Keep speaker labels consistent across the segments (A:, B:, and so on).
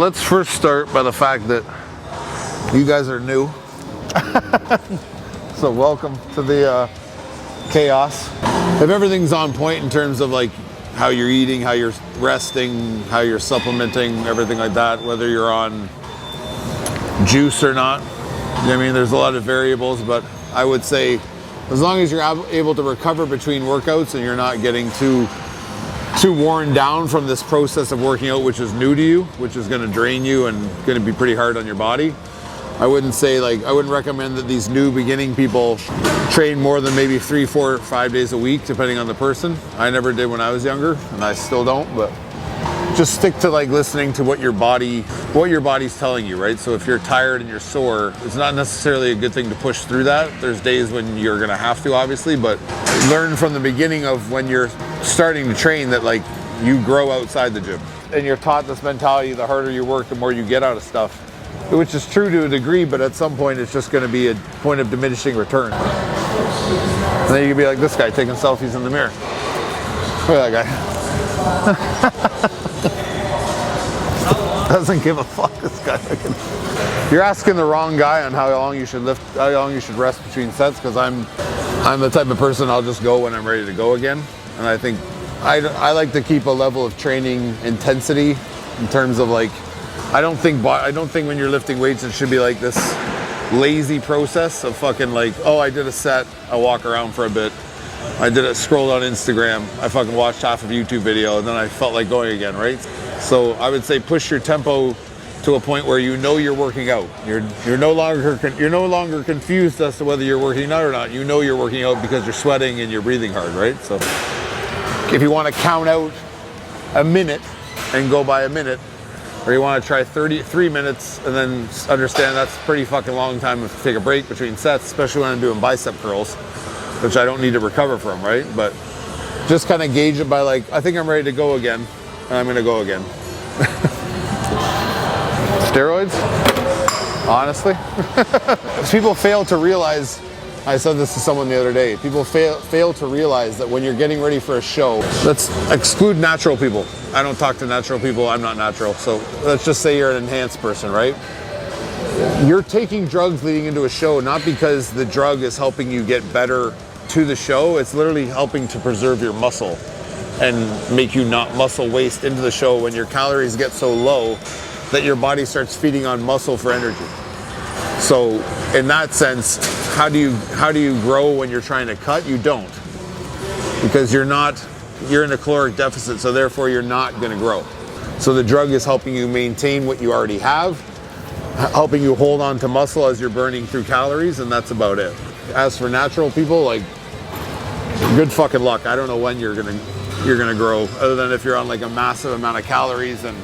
A: let's first start by the fact that you guys are new. So welcome to the chaos. If everything's on point in terms of like how you're eating, how you're resting, how you're supplementing, everything like that, whether you're on juice or not, I mean, there's a lot of variables, but I would say as long as you're able to recover between workouts and you're not getting too worn down from this process of working out, which is new to you, which is going to drain you and going to be pretty hard on your body. I wouldn't recommend that these new beginning people train more than maybe 3, 4, 5 days a week, depending on the person. I never did when I was younger, and I still don't, but just stick to like listening to what your body's telling you, right? So if you're tired and you're sore, it's not necessarily a good thing to push through that. There's days when you're gonna have to, obviously, but learn from the beginning of when you're starting to train that like you grow outside the gym. And you're taught this mentality, the harder you work, the more you get out of stuff, which is true to a degree, but at some point it's just gonna be a point of diminishing return. And then you can be like this guy taking selfies in the mirror. Look at that guy. Doesn't give a fuck, this guy. You're asking the wrong guy on how long you should lift, how long you should rest between sets, because I'm the type of person I'll just go when I'm ready to go again. And I think I like to keep a level of training intensity in terms of like, I don't think when you're lifting weights it should be like this lazy process of fucking like, oh, I did a set, I walk around for a bit, I did it, scrolled on Instagram, I fucking watched half of a YouTube video, and then I felt like going again, right? So I would say push your tempo to a point where you know you're working out. You're no longer confused as to whether you're working out or not. You know you're working out because you're sweating and you're breathing hard, right? So if you want to count out a minute and go by a minute, or you want to try 33 minutes and then understand that's a pretty fucking long time to take a break between sets, especially when I'm doing bicep curls, which I don't need to recover from, right? But just kind of gauge it by like, I think I'm ready to go again, and I'm gonna go again. Steroids? Honestly? People fail to realize, I said this to someone the other day, people fail to realize that when you're getting ready for a show, let's exclude natural people. I don't talk to natural people, I'm not natural. So let's just say you're an enhanced person, right? You're taking drugs leading into a show, not because the drug is helping you get better to the show, it's literally helping to preserve your muscle and make you not muscle waste into the show when your calories get so low that your body starts feeding on muscle for energy. So in that sense, how do you grow when you're trying to cut? You don't, because you're in a caloric deficit, so therefore you're not going to grow. So the drug is helping you maintain what you already have, helping you hold on to muscle as you're burning through calories, and that's about it. As for natural people, like, good fucking luck. I don't know when you're gonna grow, other than if you're on like a massive amount of calories and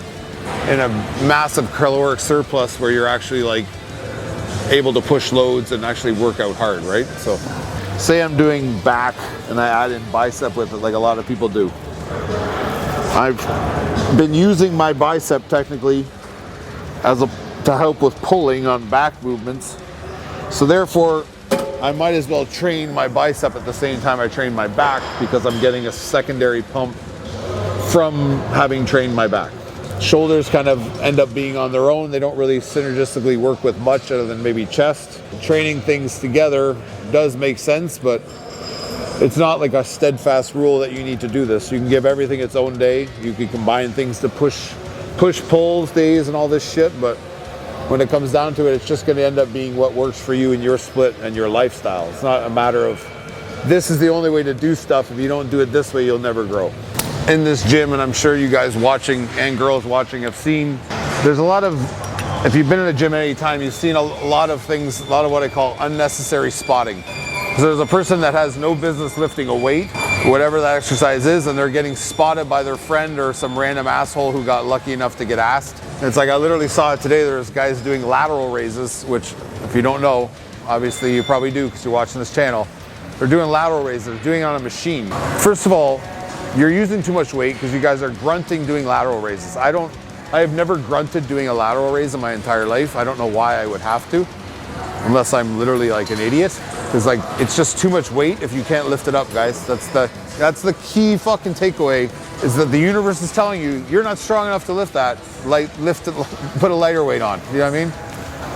A: in a massive caloric surplus where you're actually like able to push loads and actually work out hard, right? So say I'm doing back and I add in bicep with it like a lot of people do. I've been using my bicep technically to help with pulling on back movements. So therefore, I might as well train my bicep at the same time I train my back, because I'm getting a secondary pump from having trained my back. Shoulders kind of end up being on their own. They don't really synergistically work with much other than maybe chest. Training things together does make sense, but it's not like a steadfast rule that you need to do this. You can give everything its own day. You can combine things to push pulls days and all this shit, but when it comes down to it, it's just going to end up being what works for you and your split and your lifestyle. It's not a matter of this is the only way to do stuff. If you don't do it this way, you'll never grow. In this gym, and I'm sure you guys watching and girls watching have seen, there's a lot of, if you've been in a gym at any time, you've seen a lot of things, a lot of what I call unnecessary spotting. So there's a person that has no business lifting a weight, whatever that exercise is, and they're getting spotted by their friend or some random asshole who got lucky enough to get asked. And it's like, I literally saw it today. There's guys doing lateral raises, which if you don't know, obviously you probably do because you're watching this channel. They're doing lateral raises, they're doing it on a machine. First of all, you're using too much weight because you guys are grunting doing lateral raises. I have never grunted doing a lateral raise in my entire life. I don't know why I would have to, unless I'm literally like an idiot. Because like, it's just too much weight if you can't lift it up, guys. That's the key fucking takeaway is that the universe is telling you, you're not strong enough to lift that, put a lighter weight on, you know what I mean?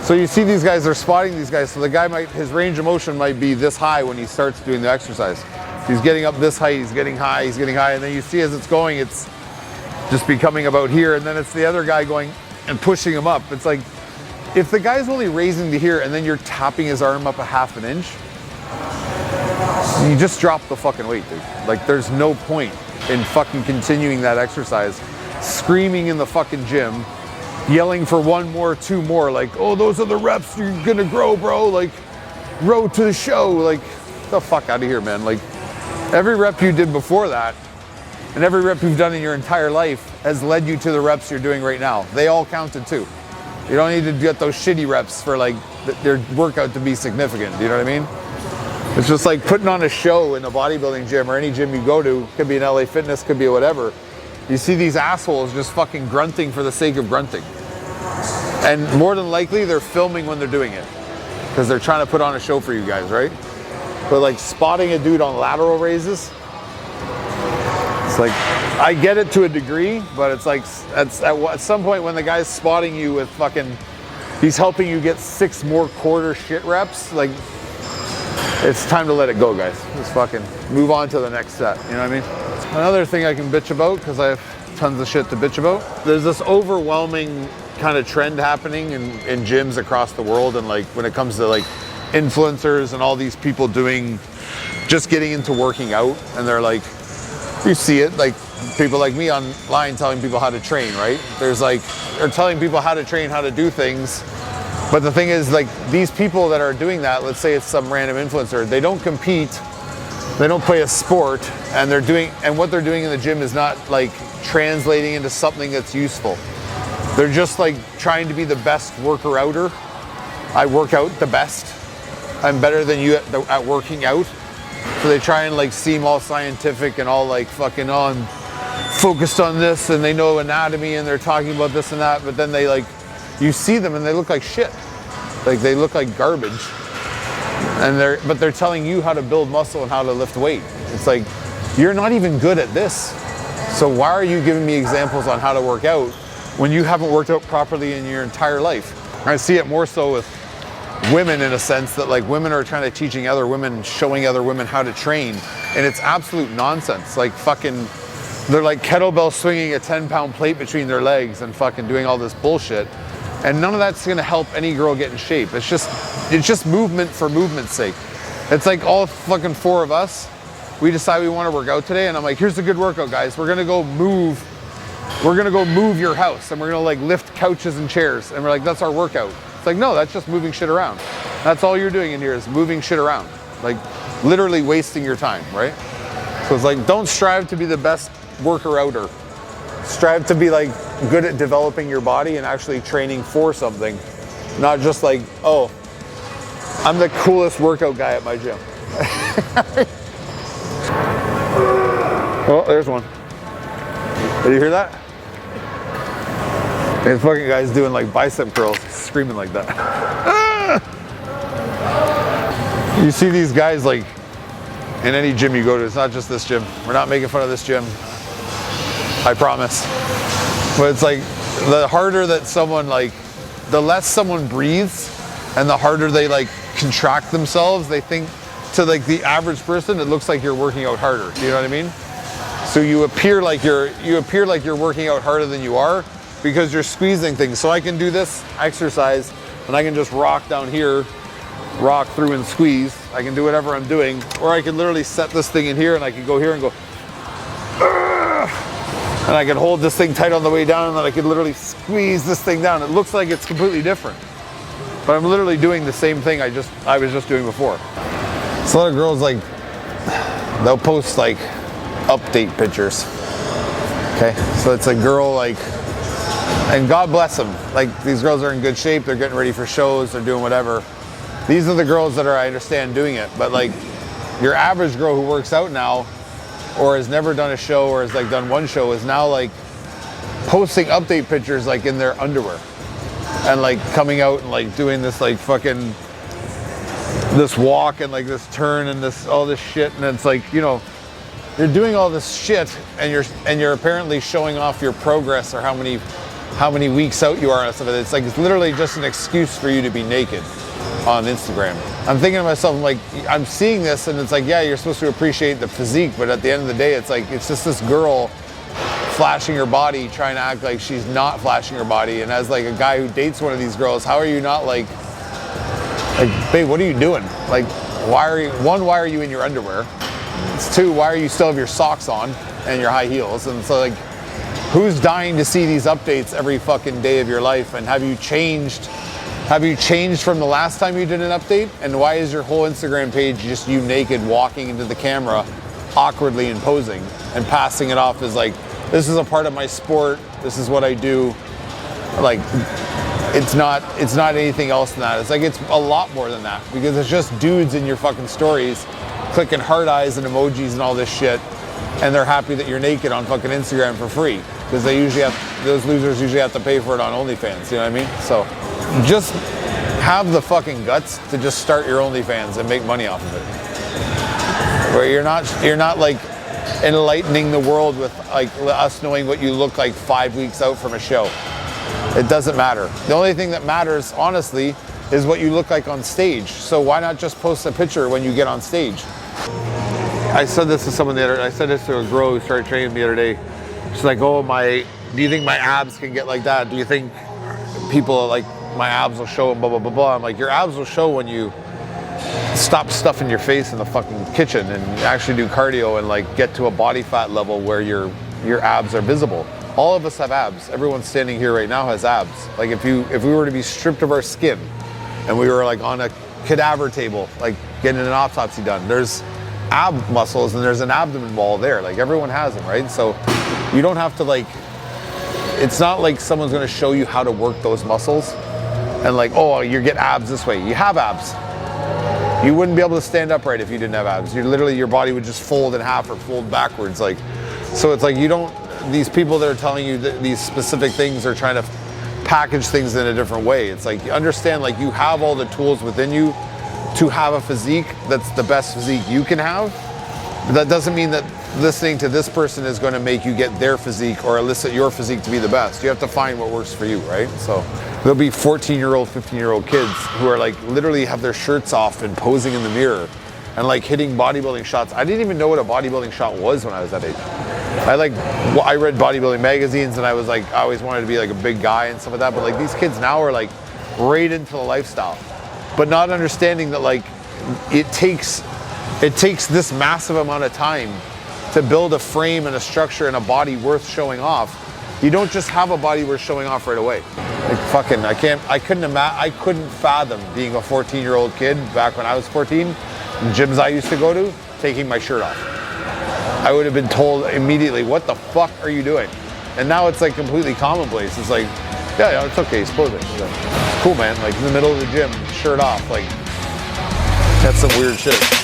A: So you see these guys, they're spotting these guys, so the guy his range of motion might be this high when he starts doing the exercise. He's getting up this height, he's getting high, and then you see as it's going, it's just becoming about here, and then it's the other guy going and pushing him up. It's like, if the guy's only raising to here and then you're tapping his arm up a half an inch, you just drop the fucking weight, dude. Like, there's no point in fucking continuing that exercise, screaming in the fucking gym, yelling for 1 more, 2 more, like, oh, those are the reps, you're gonna grow, bro, like, road to the show, like, the fuck out of here, man. Like, every rep you did before that, and every rep you've done in your entire life has led you to the reps you're doing right now. They all counted too. You don't need to get those shitty reps for like their workout to be significant, do you know what I mean? It's just like putting on a show in a bodybuilding gym or any gym you go to, could be an LA Fitness, could be whatever. You see these assholes just fucking grunting for the sake of grunting. And more than likely, they're filming when they're doing it because they're trying to put on a show for you guys, right? But like spotting a dude on lateral raises, it's like, I get it to a degree, but it's like, at some point when the guy's spotting you with fucking, he's helping you get 6 more quarter shit reps, like, it's time to let it go, guys. Just fucking move on to the next set, you know what I mean? Another thing I can bitch about, because I have tons of shit to bitch about, there's this overwhelming kind of trend happening in gyms across the world, and like when it comes to like influencers and all these people just getting into working out, and they're like, you see it, like people like me online telling people how to train, right? They're telling people how to train, how to do things. But the thing is, like, these people that are doing that, let's say it's some random influencer, they don't compete, they don't play a sport, and what they're doing in the gym is not like translating into something that's useful. They're just like trying to be the best worker-outer. I work out the best. I'm better than you at working out. So they try and like seem all scientific and all like fucking I'm focused on this, and they know anatomy and they're talking about this and that, but then they like, you see them and they look like shit. Like they look like garbage. But they're telling you how to build muscle and how to lift weight. It's like, you're not even good at this. So why are you giving me examples on how to work out when you haven't worked out properly in your entire life? I see it more so with women, in a sense that like women are trying to teaching other women, showing other women how to train, and it's absolute nonsense. Like fucking, they're like kettlebell swinging a 10-pound plate between their legs and fucking doing all this bullshit, and none of that's gonna help any girl get in shape. It's just movement for movement's sake. It's like all fucking 4 of us, we decide we want to work out today, and I'm like, here's a good workout, guys. We're gonna go move your house, and we're gonna like lift couches and chairs, and we're like, that's our workout. It's like, no, that's just moving shit around. That's all you're doing in here is moving shit around. Like literally wasting your time, right? So it's like, don't strive to be the best worker-outer. Strive to be like good at developing your body and actually training for something. Not just like, oh, I'm the coolest workout guy at my gym. Oh, there's one. Did you hear that? This fucking guy's doing like bicep curls, screaming like that. You see these guys like in any gym you go to, it's not just this gym. We're not making fun of this gym, I promise. But it's like the harder that someone like, the less someone breathes and the harder they like contract themselves, they think to like the average person, it looks like you're working out harder. You know what I mean? So you appear like you're working out harder than you are, because you're squeezing things. So I can do this exercise and I can just rock down here, rock through and squeeze. I can do whatever I'm doing, or I can literally set this thing in here and I can go here and go, and I can hold this thing tight on the way down, and then I can literally squeeze this thing down. It looks like it's completely different, but I'm literally doing the same thing I was just doing before. So a lot of girls, like, they'll post like update pictures. Okay, so it's a girl like, and God bless them, like these girls are in good shape, they're getting ready for shows, they're doing whatever. These are the girls that are, I understand, doing it. But like your average girl who works out now, or has never done a show, or has like done one show, is now like posting update pictures like in their underwear, and like coming out and like doing this like fucking, this walk and like this turn and this, all this shit. And it's like, you know, you're doing all this shit, and you're apparently showing off your progress or how many weeks out you are and stuff. It's like, it's literally just an excuse for you to be naked on Instagram. I'm thinking to myself, I'm like, I'm seeing this, and it's like, yeah, you're supposed to appreciate the physique, but at the end of the day, it's like, it's just this girl flashing her body, trying to act like she's not flashing her body. And as like a guy who dates one of these girls, how are you not like, babe, what are you doing? Like, why are you in your underwear? It's 2, why are you still have your socks on and your high heels? And so like, who's dying to see these updates every fucking day of your life? And have you changed from the last time you did an update? And why is your whole Instagram page just you naked walking into the camera awkwardly and posing and passing it off as like, this is a part of my sport, this is what I do? Like, it's not anything else than that. It's like, it's a lot more than that, because it's just dudes in your fucking stories clicking heart eyes and emojis and all this shit, and they're happy that you're naked on fucking Instagram for free, because those losers usually have to pay for it on OnlyFans, you know what I mean? So just have the fucking guts to just start your OnlyFans and make money off of it. Where you're not like enlightening the world with like us knowing what you look like 5 weeks out from a show. It doesn't matter. The only thing that matters, honestly, is what you look like on stage. So why not just post a picture when you get on stage? I said this to someone I said this to a girl who started training the other day. She's like, oh, do you think my abs can get like that? Do you think people like my abs will show and blah, blah, blah, blah? I'm like, your abs will show when you stop stuffing your face in the fucking kitchen and actually do cardio and like get to a body fat level where your abs are visible. All of us have abs. Everyone standing here right now has abs. Like if we were to be stripped of our skin and we were like on a cadaver table, like getting an autopsy done, there's ab muscles and there's an abdomen wall there. Like everyone has them, right? So you don't have to like, it's not like someone's gonna show you how to work those muscles and like, oh, you get abs this way. You have abs. You wouldn't be able to stand upright if you didn't have abs. Your body would just fold in half or fold backwards. Like, so it's like these people that are telling you that these specific things are trying to package things in a different way. It's like, you understand, like you have all the tools within you to have a physique that's the best physique you can have. But that doesn't mean that listening to this person is going to make you get their physique or elicit your physique to be the best. You have to find what works for you, right? So there'll be 14-year-old, 15-year-old kids who are like literally have their shirts off and posing in the mirror and like hitting bodybuilding shots. I didn't even know what a bodybuilding shot was when I was that age. I read bodybuilding magazines and I was like, I always wanted to be like a big guy and stuff like that. But like these kids now are like right into the lifestyle, but not understanding that like it takes this massive amount of time to build a frame and a structure and a body worth showing off. You don't just have a body worth showing off right away. Like fucking, I couldn't fathom being a 14-year-old kid back when I was 14, in gyms I used to go to, taking my shirt off. I would have been told immediately, what the fuck are you doing? And now it's like completely commonplace. It's like, yeah, it's okay, it's posing. It's cool, man, like in the middle of the gym, shirt off, like, that's some weird shit.